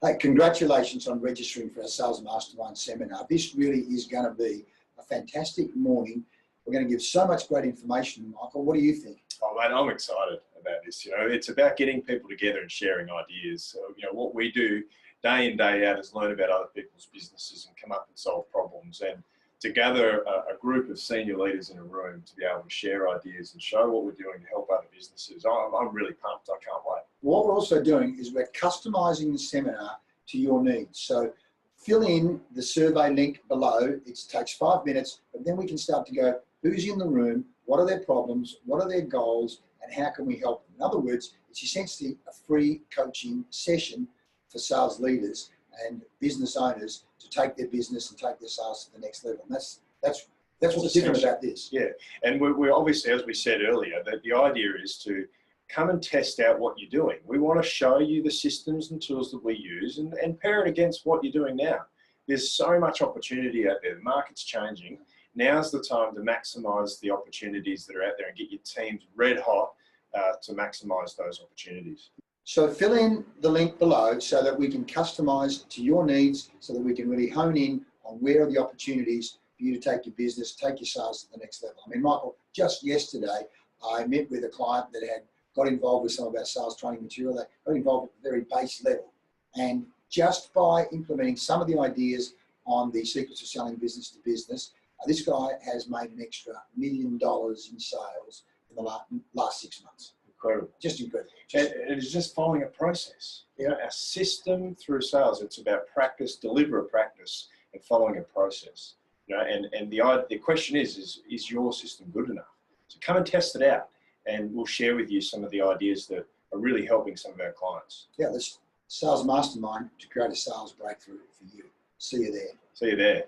Hey, congratulations on registering for our Sales Mastermind seminar. This really is going to be a fantastic morning. We're going to give so much great information. Michael, what do you think? Oh man, I'm excited about this. It's about getting people together and sharing ideas. So, what we do day in, day out is learn about other people's businesses and come up and solve problems. And to gather a group of senior leaders in a room to be able to share ideas and show what we're doing to help other businesses, I'm really pumped. I can't wait. What we're also doing is we're customizing the seminar to your needs. So fill in the survey link below. It takes 5 minutes, but then we can start to go, who's in the room, what are their problems, what are their goals, and how can we help them? In other words, it's essentially a free coaching session for sales leaders and business owners to take their business and take their sales to the next level. And that's what's different about this. Yeah, and we're obviously, as we said earlier, that the idea is to come and test out what you're doing. We want to show you the systems and tools that we use and pair it against what you're doing now. There's so much opportunity out there. The market's changing. Now's the time to maximize the opportunities that are out there and get your teams red hot to maximize those opportunities. So fill in the link below so that we can customize to your needs, so that we can really hone in on where are the opportunities for you to take your business, take your sales to the next level. I mean, Michael, just yesterday, I met with a client that had got involved with some of our sales training material. They got involved at the very base level. And just by implementing some of the ideas on the secrets of selling business to business, this guy has made an extra $1 million in sales in the last 6 months. Incredible. Just incredible. And it's just following a process. Our system through sales, it's about practice, deliberate practice, and following a process. And the question is your system good enough? So come and test it out, and we'll share with you some of the ideas that are really helping some of our clients. Yeah, this Sales Mastermind to create a sales breakthrough for you. See you there. See you there.